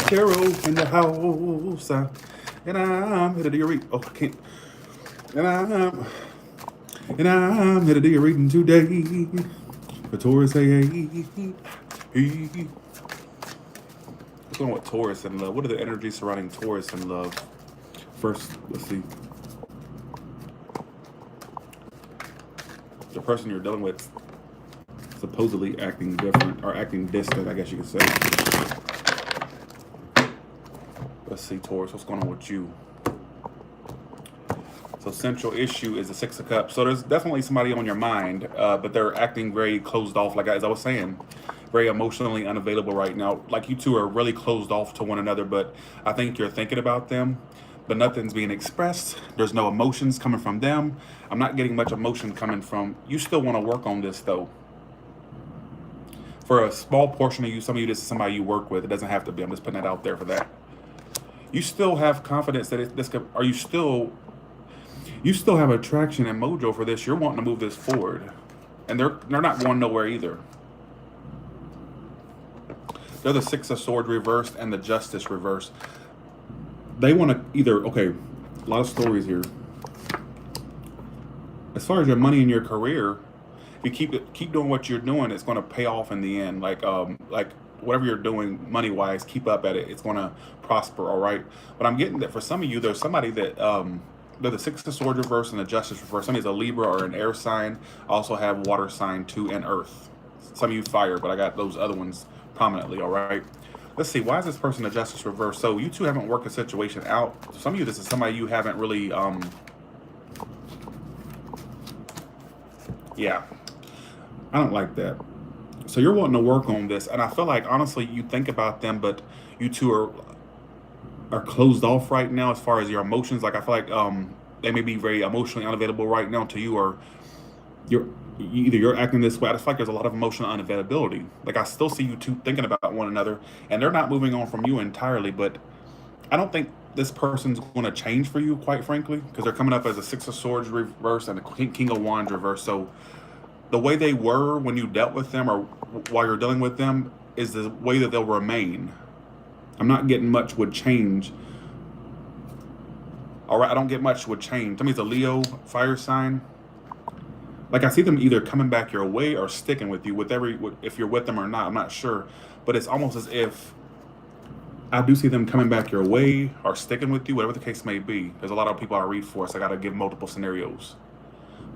Cheryl in the house. And I'm headed to your read. Oh, I can't. And I'm headed to your reading today. For Taurus, hey, hey. What's going on with Taurus and love? What are the energies surrounding Taurus and love? First, let's see. The person you're dealing with supposedly acting different or acting distant, I guess you could say. Let's see, Taurus, what's going on with you? So central issue is the Six of Cups. So there's definitely somebody on your mind, but they're acting very closed off, like as I was saying, very emotionally unavailable right now. Like you two are really closed off to one another, but I think you're thinking about them, but nothing's being expressed. There's no emotions coming from them. I'm not getting much emotion coming from you. Still want to work on this though. For a small portion of you, some of you, this is somebody you work with. It doesn't have to be. I'm just putting it out there for that. You still have confidence that this could, are you still have attraction and mojo for this. You're wanting to move this forward. And they're not going nowhere either. They're the Six of Swords reversed and the Justice reversed. They want to either, okay, a lot of stories here. As far as your money and your career, if you keep doing what you're doing, it's going to pay off in the end. Like whatever you're doing money-wise, keep up at it. It's going to prosper, all right? But I'm getting that for some of you, there's somebody that, they're the Six of Swords reverse and the Justice reverse. Somebody's a Libra or an air sign. I also have water sign too and earth. Some of you fire, but I got those other ones prominently, all right? Let's see, why is this person a Justice reverse? So you two haven't worked a situation out. Some of you, this is somebody you haven't really, yeah, I don't like that. So you're wanting to work on this, and I feel like, honestly, you think about them, but you two are closed off right now as far as your emotions. Like I feel like they may be very emotionally unavailable right now to you, or either you're acting this way. I just feel like there's a lot of emotional unavailability. Like I still see you two thinking about one another, and they're not moving on from you entirely, but I don't think this person's going to change for you, quite frankly, because they're coming up as a Six of Swords reverse and a King of Wands reverse. So the way they were when you dealt with them or while you're dealing with them is the way that they'll remain. I'm not getting much would change. All right, I don't get much would change. To me, it's a Leo fire sign. Like I see them either coming back your way or sticking with you if you're with them or not. I'm not sure, but it's almost as if I do see them coming back your way or sticking with you, whatever the case may be. There's a lot of people I read for, so I got to give multiple scenarios.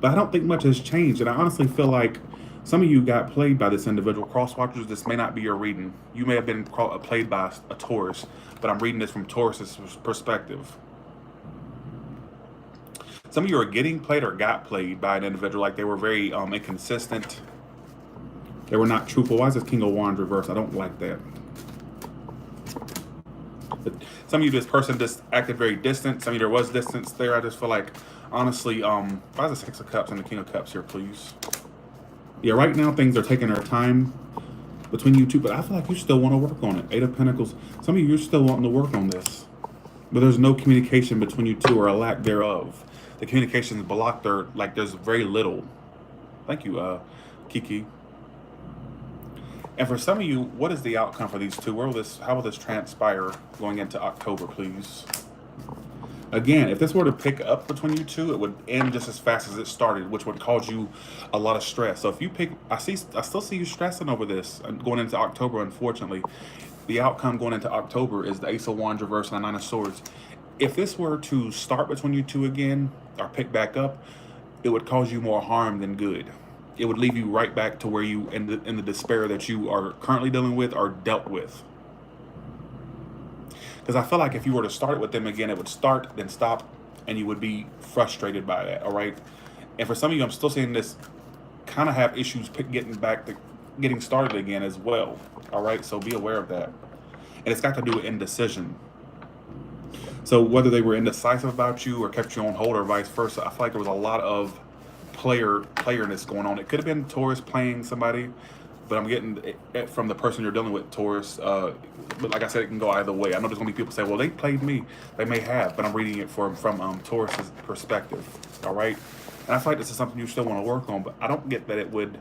But I don't think much has changed, and I honestly feel like some of you got played by this individual. Cross-watchers, this may not be your reading. You may have been played by a Taurus, but I'm reading this from Taurus's perspective. Some of you are getting played or got played by an individual, like they were very inconsistent. They were not truthful. Why is this King of Wands reverse? I don't like that. But some of you, this person just acted very distant. Some of you, there was distance there. I just feel like, honestly, why is the Six of Cups and the King of Cups here, please? Yeah, right now things are taking their time between you two, but I feel like you still want to work on it. Eight of Pentacles. Some of you, you're still wanting to work on this, but there's no communication between you two or a lack thereof. The communication is blocked, or like there's very little. Thank you, Kiki. And for some of you, what is the outcome for these two? How will this transpire going into October, please? Again, if this were to pick up between you two, it would end just as fast as it started, which would cause you a lot of stress. So if you pick, I still see you stressing over this going into October, unfortunately. The outcome going into October is the Ace of Wands reverse and the Nine of Swords. If this were to start between you two again, or pick back up, it would cause you more harm than good. It would leave you right back to where you, in the despair that you are currently dealing with or dealt with. Because I feel like if you were to start it with them again, it would start, then stop, and you would be frustrated by that, all right? And for some of you, I'm still seeing this kind of have issues getting started again as well, all right? So be aware of that. And it's got to do with indecision. So whether they were indecisive about you or kept you on hold or vice versa, I feel like there was a lot of playerness going on. It could have been Taurus playing somebody, but I'm getting it from the person you're dealing with, Taurus. But like I said, it can go either way. I know there's going to be people say, well, they played me. They may have, but I'm reading it from Taurus's perspective, all right? And I feel like this is something you still want to work on, but I don't get that it would,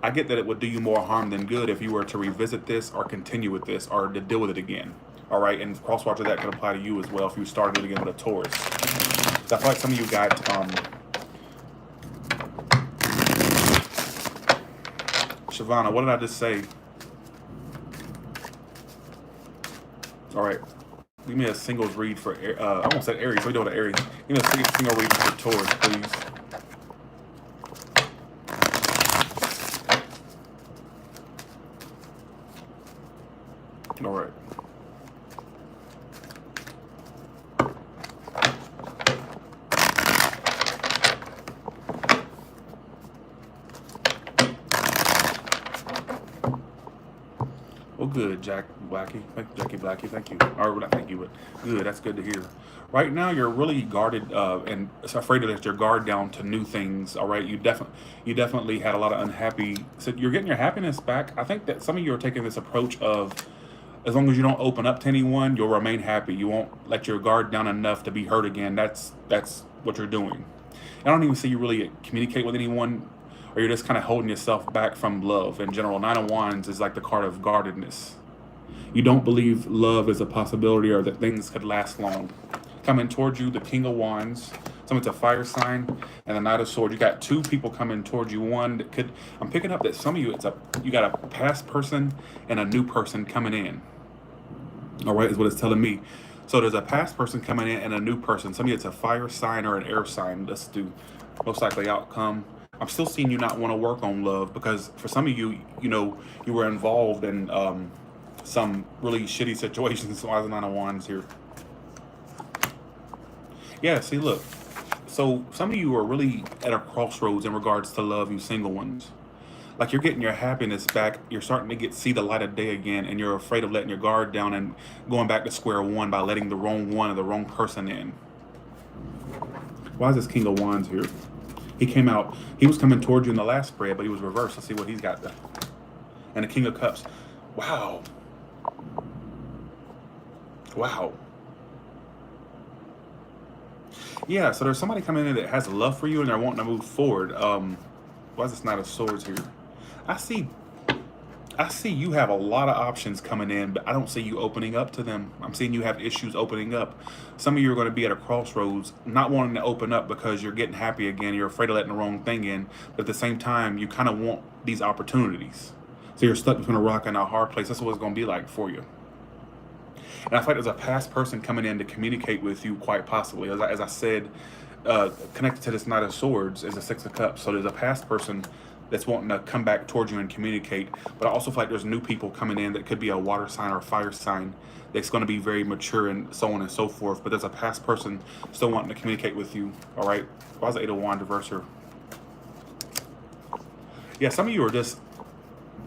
I get that it would do you more harm than good if you were to revisit this or continue with this or to deal with it again. All right, and cross-watcher that could apply to you as well if you started again with a Taurus. So I feel like some of you got Shavana, what did I just say? All right, give me a singles read for I almost said Aries. We're doing Aries. Give me a single read for Taurus, please. All right. Well, good, Jackie Blackie. Thank you. Or not thank you, but good. That's good to hear. Right now, you're really guarded and afraid to let your guard down to new things. All right, you definitely had a lot of unhappy. So you're getting your happiness back. I think that some of you are taking this approach of, as long as you don't open up to anyone, you'll remain happy. You won't let your guard down enough to be hurt again. That's what you're doing. I don't even see you really communicate with anyone, or you're just kind of holding yourself back from love in general. Nine of Wands is like the card of guardedness. You don't believe love is a possibility or that things could last long. Coming towards you, the King of Wands. Someone's a fire sign, and the Knight of Swords. You got two people coming towards you. One that could, I'm picking up that some of you, you got a past person and a new person coming in. All right, is what it's telling me. So there's a past person coming in and a new person. Some of you, it's a fire sign or an air sign. Let's do most likely outcome. I'm still seeing you not want to work on love because for some of you, you were involved in some really shitty situations. So I was 9 of Wands here. Yeah, see, look. So some of you are really at a crossroads in regards to love, you single ones. Like you're getting your happiness back. You're starting to see the light of day again, and you're afraid of letting your guard down and going back to square one by letting the wrong one or the wrong person in. Why is this King of Wands here? He came out. He was coming towards you in the last spread, but he was reversed. Let's see what he's got there. And the King of Cups. Wow. Wow. Yeah, so there's somebody coming in that has love for you and they're wanting to move forward. Why is this Knight of Swords here? I see you have a lot of options coming in, but I don't see you opening up to them. I'm seeing you have issues opening up. Some of you are going to be at a crossroads, not wanting to open up because you're getting happy again. You're afraid of letting the wrong thing in, but at the same time, you kind of want these opportunities. So you're stuck between a rock and a hard place. That's what it's going to be like for you. And I feel like there's a past person coming in to communicate with you, quite possibly. As I said, connected to this Knight of Swords is a 6 of Cups. So there's a past person that's wanting to come back towards you and communicate. But I also feel like there's new people coming in that could be a water sign or a fire sign that's going to be very mature and so on and so forth. But there's a past person still wanting to communicate with you. All right. Why is the 8 of Wands reverser? Yeah, some of you are just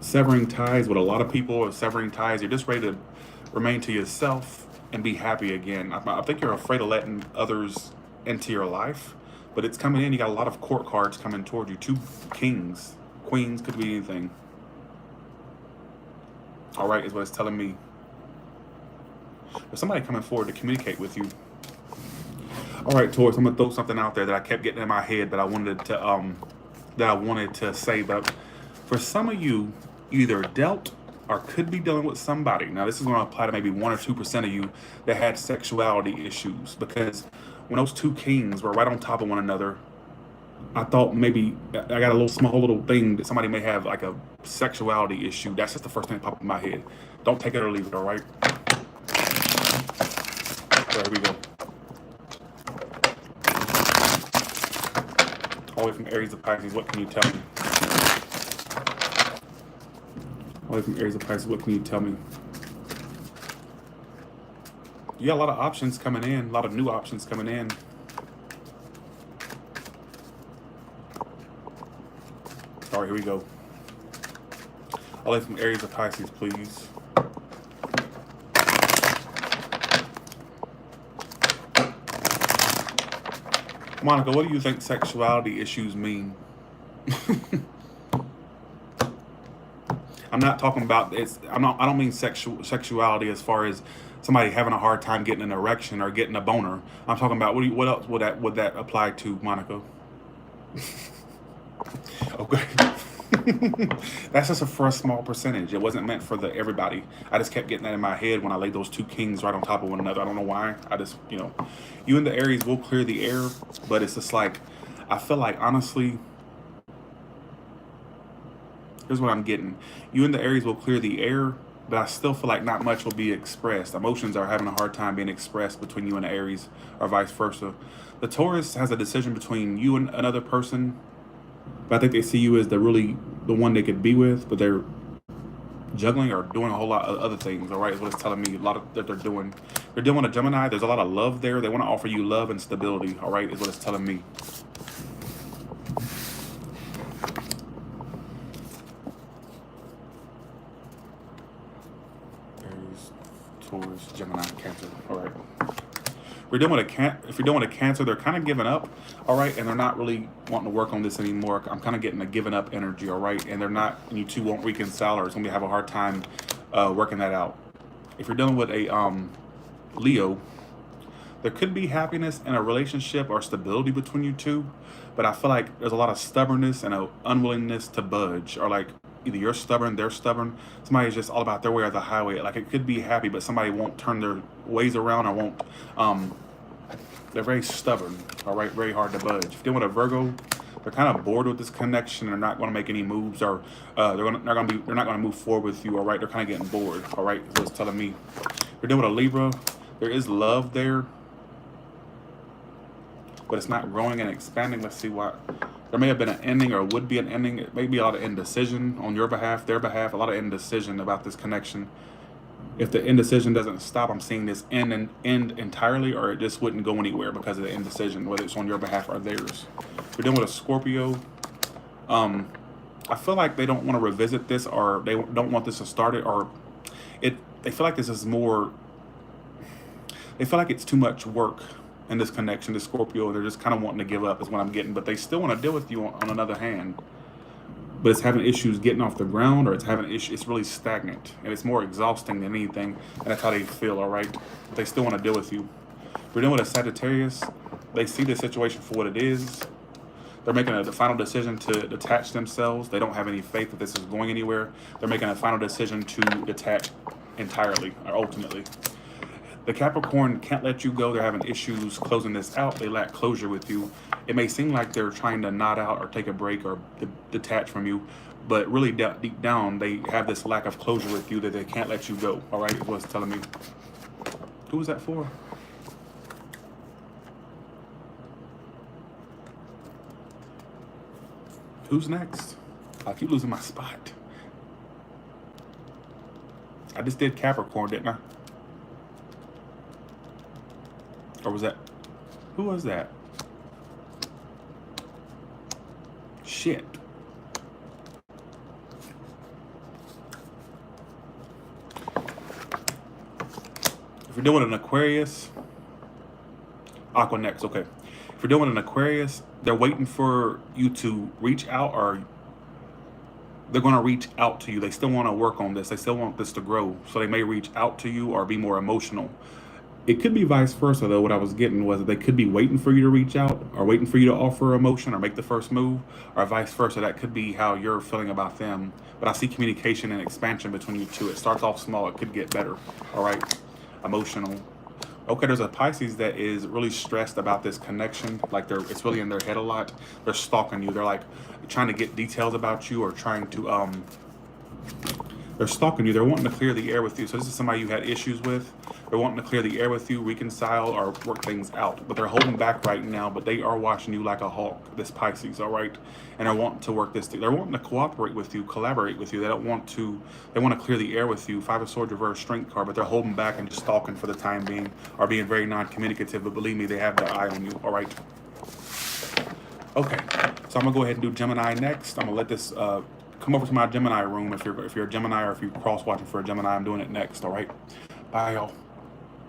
severing ties with a lot of people, or severing ties. You're just ready to remain to yourself and be happy again. I think you're afraid of letting others into your life, but it's coming in. You got a lot of court cards coming toward you. 2 kings, queens, could be anything. All right, is what it's telling me. There's somebody coming forward to communicate with you. All right, Taurus, I'm gonna throw something out there that I kept getting in my head that I wanted to say. But for some of you, either dealt or could be dealing with somebody. Now, this is going to apply to maybe 1 or 2% of you that had sexuality issues, because when those 2 kings were right on top of one another, I thought maybe I got a small little thing that somebody may have like a sexuality issue. That's just the first thing that popped in my head. Don't take it or leave it, all right? So here we go. All the way from Aries to Pisces, what can you tell me? All the way from Aries to Pisces, what can you tell me? You got a lot of options coming in, a lot of new options coming in. All right, here we go. All the way from Aries to Pisces, please. Monica, what do you think sexuality issues mean? I'm not talking about this. I don't mean sexuality as far as somebody having a hard time getting an erection or getting a boner. I'm talking about what else would that apply to, Monica? Okay. That's just for a small percentage. It wasn't meant for the everybody. I just kept getting that in my head when I laid those two kings right on top of one another. I don't know why. I just, you and the Aries will clear the air, but it's just like, I feel like, honestly, here's what I'm getting. You and the Aries will clear the air, but I still feel like not much will be expressed. Emotions are having a hard time being expressed between you and the Aries, or vice versa. The Taurus has a decision between you and another person, but I think they see you as the one they could be with, but they're juggling or doing a whole lot of other things. All right, is what it's telling me. A lot of that they're doing. They're dealing with a Gemini. There's a lot of love there. They want to offer you love and stability. All right, is what it's telling me. Aries, Taurus, Gemini, Cancer. All right. If you're dealing with a Cancer, they're kind of giving up, all right, and they're not really wanting to work on this anymore. I'm kind of getting a giving up energy, all right, and and you two won't reconcile, or it's going to have a hard time working that out. If you're dealing with a Leo, there could be happiness in a relationship or stability between you two, but I feel like there's a lot of stubbornness and an unwillingness to budge, or like either you're stubborn, they're stubborn. Somebody's just all about their way or the highway. Like, it could be happy, but somebody won't turn their ways around, or won't. They're very stubborn. All right, very hard to budge. If you're dealing with a Virgo, they're kind of bored with this connection. They're not going to make any moves, or they're not going to move forward with you. All right, they're kind of getting bored. All right, so it's telling me. If you're dealing with a Libra, there is love there, but it's not growing and expanding. Let's see what. There may have been an ending, or would be an ending. It may be a lot of indecision on your behalf, their behalf, a lot of indecision about this connection. If the indecision doesn't stop, I'm seeing this end entirely, or it just wouldn't go anywhere because of the indecision, whether it's on your behalf or theirs. If you're dealing with a Scorpio, I feel like they don't want to revisit this, or they don't want this to start it, or they feel like this is more, they feel like it's too much work in this connection to Scorpio. They're just kind of wanting to give up is what I'm getting, but they still want to deal with you on another hand. But it's having issues getting off the ground, or it's having issues, it's really stagnant, and it's more exhausting than anything, and that's how they feel, all right? But they still want to deal with you. If you're dealing with a Sagittarius, they see the situation for what it is. They're making the final decision to detach themselves. They don't have any faith that this is going anywhere. They're making a final decision to detach entirely, or ultimately. The Capricorn can't let you go. They're having issues closing this out. They lack closure with you. It may seem like they're trying to nod out or take a break or detach from you, but really deep down, they have this lack of closure with you that they can't let you go. All right, is what it's telling me. Who was that for? Who's next? I keep losing my spot. I just did Capricorn, didn't I? Or was that, who was that? Shit. If you're doing an Aquarius, Aqua next, okay. If you're doing an Aquarius, they're waiting for you to reach out, or they're going to reach out to you. They still want to work on this. They still want this to grow. So they may reach out to you or be more emotional. It could be vice versa, though. What I was getting was that they could be waiting for you to reach out, or waiting for you to offer emotion or make the first move, or vice versa. That could be how you're feeling about them. But I see communication and expansion between you two. It starts off small. It could get better. All right. Emotional. Okay, there's a Pisces that is really stressed about this connection. Like it's really in their head a lot. They're stalking you. They're like trying to get details about you, or trying to they're stalking you. They're wanting to clear the air with you. So this is somebody you had issues with. They're wanting to clear the air with you, reconcile, or work things out. But they're holding back right now. But they are watching you like a hawk, this Pisces, all right? And they're wanting to work this thing. They're wanting to cooperate with you, collaborate with you. They want to clear the air with you. Five of Swords reverse strength card, but they're holding back and just stalking for the time being, or being very non-communicative. But believe me, they have their eye on you, all right? Okay, so I'm gonna go ahead and do Gemini next. I'm gonna let this come over to my Gemini room if you're a Gemini, or if you're cross watching for a Gemini. I'm doing it next, all right? Bye, y'all.